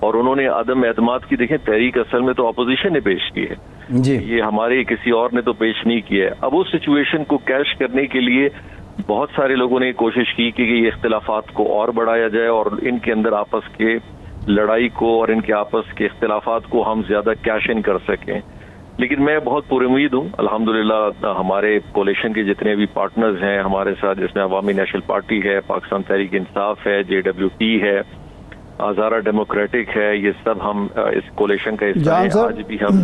اور انہوں نے عدم اعتماد کی دیکھیں تحریک اصل میں تو اپوزیشن نے پیش کی ہے جی یہ ہمارے کسی اور نے تو پیش نہیں کیا ہے. اب اس سچویشن کو کیش کرنے کے لیے بہت سارے لوگوں نے کوشش کی کہ یہ اختلافات کو اور بڑھایا جائے اور ان کے اندر آپس کے لڑائی کو اور ان کے آپس کے اختلافات کو ہم زیادہ کیش ان کر سکیں. لیکن میں بہت پر امید ہوں الحمدللہ ہمارے کولیشن کے جتنے بھی پارٹنرز ہیں ہمارے ساتھ جس میں عوامی نیشنل پارٹی ہے, پاکستان تحریک انصاف ہے, JWP ہے, ہزارہ ڈیموکریٹک ہے, یہ سب ہم اس کولیشن کا حصہ ہیں. آج بھی ہم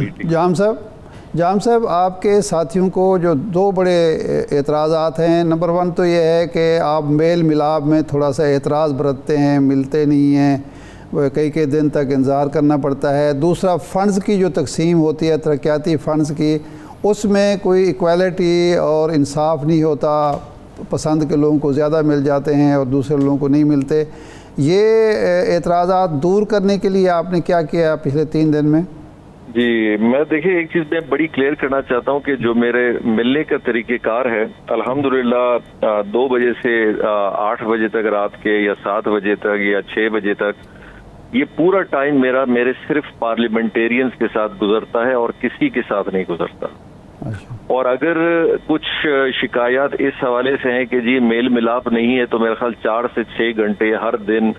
جام صاحب آپ کے ساتھیوں کو جو دو بڑے اعتراضات ہیں, نمبر 1 تو یہ ہے کہ آپ میل ملاپ میں تھوڑا سا اعتراض برتتے ہیں, ملتے نہیں ہیں, کئی دن تک انتظار کرنا پڑتا ہے. دوسرا فنڈز کی جو تقسیم ہوتی ہے ترقیاتی فنڈز کی, اس میں کوئی ایکویلٹی اور انصاف نہیں ہوتا, پسند کے لوگوں کو زیادہ مل جاتے ہیں اور دوسرے لوگوں کو نہیں ملتے. یہ اعتراضات دور کرنے کے لیے آپ نے کیا کیا پچھلے 3 دن میں؟ جی میں دیکھیں ایک چیز میں بڑی کلیئر کرنا چاہتا ہوں کہ جو میرے ملنے کا طریقہ کار ہے الحمدللہ 2 بجے سے 8 بجے تک رات کے یا 7 بجے تک یا 6 بجے تک یہ پورا ٹائم میرے صرف پارلیمنٹیرینز کے ساتھ گزرتا ہے اور کسی کے ساتھ نہیں گزرتا. اور اگر کچھ شکایات اس حوالے سے ہیں کہ جی میل ملاپ نہیں ہے تو میرا خیال 4 سے 6 گھنٹے ہر دن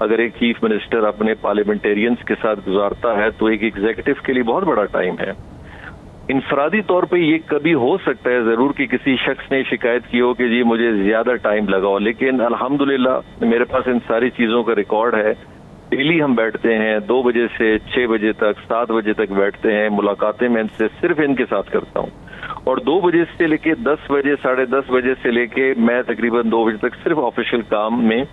اگر ایک چیف منسٹر اپنے پارلیمنٹیرینز کے ساتھ گزارتا ہے تو ایک ایگزیکٹو کے لیے بہت بڑا ٹائم ہے. انفرادی طور پہ یہ کبھی ہو سکتا ہے ضرور کہ کسی شخص نے شکایت کی ہو کہ جی مجھے زیادہ ٹائم لگا ہو, لیکن الحمدللہ میرے پاس ان ساری چیزوں کا ریکارڈ ہے. ڈیلی ہم بیٹھتے ہیں 2 بجے سے 6 بجے تک 7 بجے تک بیٹھتے ہیں, ملاقاتیں میں ان سے صرف ان کے ساتھ کرتا ہوں. اور 2 بجے سے لے کے 10 بجے 10:30 بجے سے لے کے میں تقریباً 2 بجے تک صرف آفیشیل کام میں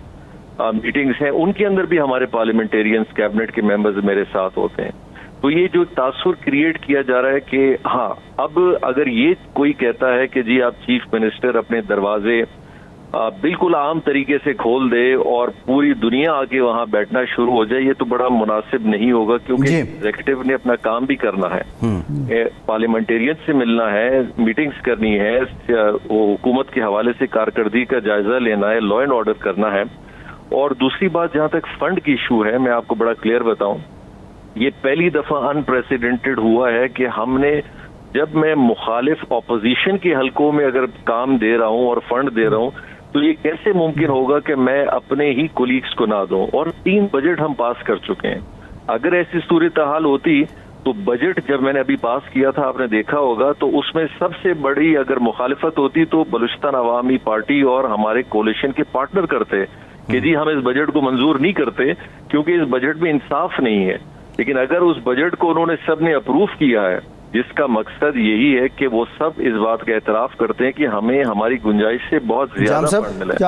میٹنگز ہیں, ان کے اندر بھی ہمارے پارلیمنٹیرینز کیبنٹ کے ممبرز میرے ساتھ ہوتے ہیں. تو یہ جو تاثر کریٹ کیا جا رہا ہے کہ ہاں اب اگر یہ کوئی کہتا ہے کہ جی آپ چیف منسٹر اپنے دروازے بالکل عام طریقے سے کھول دے اور پوری دنیا آ کے وہاں بیٹھنا شروع ہو جائے, یہ تو بڑا مناسب نہیں ہوگا کیونکہ ایگزیکٹو نے اپنا کام بھی کرنا ہے, پارلیمنٹیرین سے ملنا ہے, میٹنگز کرنی ہے, حکومت کے حوالے سے کارکردگی کا جائزہ لینا ہے, لا اینڈ آرڈر کرنا ہے. اور دوسری بات جہاں تک فنڈ کی ایشو ہے میں آپ کو بڑا کلیئر بتاؤں, یہ پہلی دفعہ انپریسیڈنٹڈ ہوا ہے کہ ہم نے جب میں مخالف اپوزیشن کے حلقوں میں اگر کام دے رہا ہوں اور فنڈ دے رہا ہوں تو یہ کیسے ممکن ہوگا کہ میں اپنے ہی کولیگز کو نہ دوں. اور 3 بجٹ ہم پاس کر چکے ہیں. اگر ایسی صورتحال ہوتی تو بجٹ جب میں نے ابھی پاس کیا تھا آپ نے دیکھا ہوگا تو اس میں سب سے بڑی اگر مخالفت ہوتی تو بلوچستان عوامی پارٹی اور ہمارے کولیشن کے پارٹنر کرتے کہ جی ہم اس بجٹ کو منظور نہیں کرتے کیونکہ اس بجٹ میں انصاف نہیں ہے. لیکن اگر اس بجٹ کو انہوں نے سب نے اپروو کیا ہے جس کا مقصد یہی ہے کہ وہ سب اس بات کا اعتراف کرتے ہیں کہ ہمیں ہماری گنجائش سے بہت زیادہ فنڈ ملا ہے.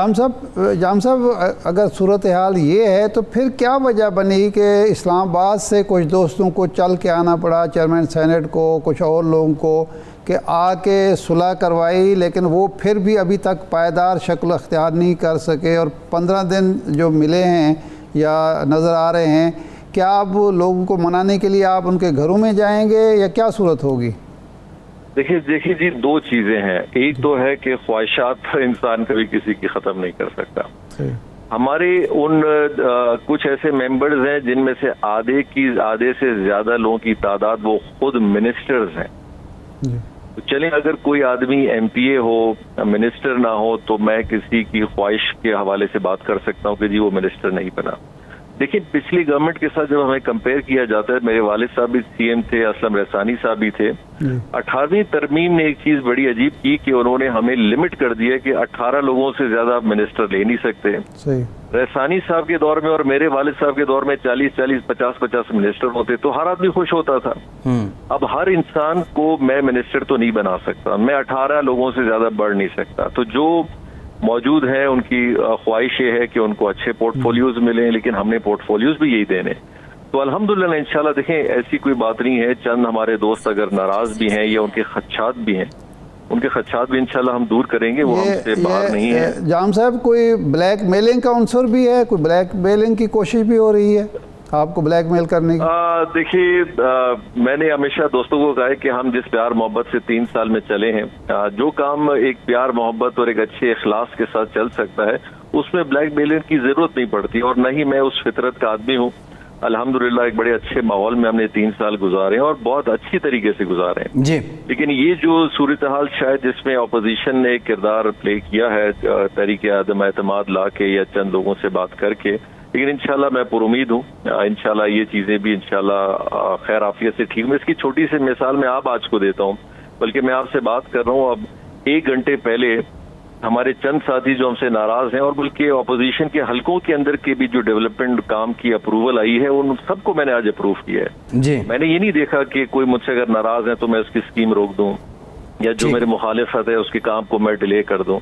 جام صاحب اگر صورتحال یہ ہے تو پھر کیا وجہ بنی کہ اسلام آباد سے کچھ دوستوں کو چل کے آنا پڑا, چیئرمین سینٹ کو, کچھ اور لوگوں کو, کہ آ کے صلح کروائی, لیکن وہ پھر بھی ابھی تک پائیدار شکل اختیار نہیں کر سکے اور 15 دن جو ملے ہیں یا نظر آ رہے ہیں, کیا آپ لوگوں کو منانے کے لیے آپ ان کے گھروں میں جائیں گے یا کیا صورت ہوگی؟ دیکھیے جی 2 چیزیں ہیں. ایک تو ہے کہ خواہشات انسان کبھی کسی کی ختم نہیں کر سکتا. ہمارے ان کچھ ایسے ممبرز ہیں جن میں سے آدھے سے زیادہ لوگوں کی تعداد وہ خود منسٹرز ہیں. چلیں اگر کوئی آدمی MPA ہو منسٹر نہ ہو تو میں کسی کی خواہش کے حوالے سے بات کر سکتا ہوں کہ جی وہ منسٹر نہیں بنا. لیکن پچھلی گورنمنٹ کے ساتھ جب ہمیں کمپیئر کیا جاتا ہے, میرے والد صاحب بھی CM تھے, اسلم رحسانی صاحب بھی تھے. 18ویں ترمیم نے ایک چیز بڑی عجیب کی کہ انہوں نے ہمیں لمٹ کر دیا کہ 18 لوگوں سے زیادہ آپ منسٹر لے نہیں سکتے. رحسانی صاحب کے دور میں اور میرے والد صاحب کے دور میں 40 50 منسٹر ہوتے تو ہر آدمی خوش ہوتا تھا. اب ہر انسان کو میں منسٹر تو نہیں بنا سکتا, میں 18 لوگوں سے زیادہ بڑھ نہیں سکتا. تو جو موجود ہیں ان کی خواہش یہ ہے کہ ان کو اچھے پورٹ فولیوز ملیں, لیکن ہم نے پورٹ فولیوز بھی یہی دینے. تو الحمدللہ انشاءاللہ دیکھیں ایسی کوئی بات نہیں ہے. چند ہمارے دوست اگر ناراض بھی ہیں یا ان کے خدشات بھی ہیں, ان کے خدشات بھی انشاءاللہ ہم دور کریں گے, وہ ہم سے باہر نہیں ہے. جام صاحب کوئی بلیک میلنگ کا عنصر بھی ہے, کوئی بلیک میلنگ کی کوشش بھی ہو رہی ہے آپ کو بلیک میل کرنے کی؟ دیکھیے میں نے ہمیشہ دوستوں کو کہا ہے کہ ہم جس پیار محبت سے 3 سال میں چلے ہیں, جو کام ایک پیار محبت اور ایک اچھے اخلاص کے ساتھ چل سکتا ہے اس میں بلیک میلنگ کی ضرورت نہیں پڑتی, اور نہ ہی میں اس فطرت کا آدمی ہوں. الحمدللہ ایک بڑے اچھے ماحول میں ہم نے 3 سال گزارے ہیں اور بہت اچھی طریقے سے گزارے ہیں جی لیکن یہ جو صورتحال شاید جس میں اپوزیشن نے کردار پلے کیا ہے تحریک عدم اعتماد لا کے یا چند لوگوں سے بات کر کے، لیکن انشاءاللہ میں پر امید ہوں انشاءاللہ یہ چیزیں بھی انشاءاللہ خیر عافیت سے ٹھیک. میں اس کی چھوٹی سی مثال میں آج کو دیتا ہوں، بلکہ میں آپ سے بات کر رہا ہوں اب 1 گھنٹے پہلے ہمارے چند ساتھی جو ہم سے ناراض ہیں اور بلکہ اپوزیشن کے حلقوں کے اندر کے بھی جو ڈیولپمنٹ کام کی اپروول آئی ہے ان سب کو میں نے آج اپروو کیا ہے. جی میں نے یہ نہیں دیکھا کہ کوئی مجھ سے اگر ناراض ہے تو میں اس کی اسکیم روک دوں یا جو ٹھیک. میرے مخالفت ہے اس کے کام کو میں ڈیلے کر دوں.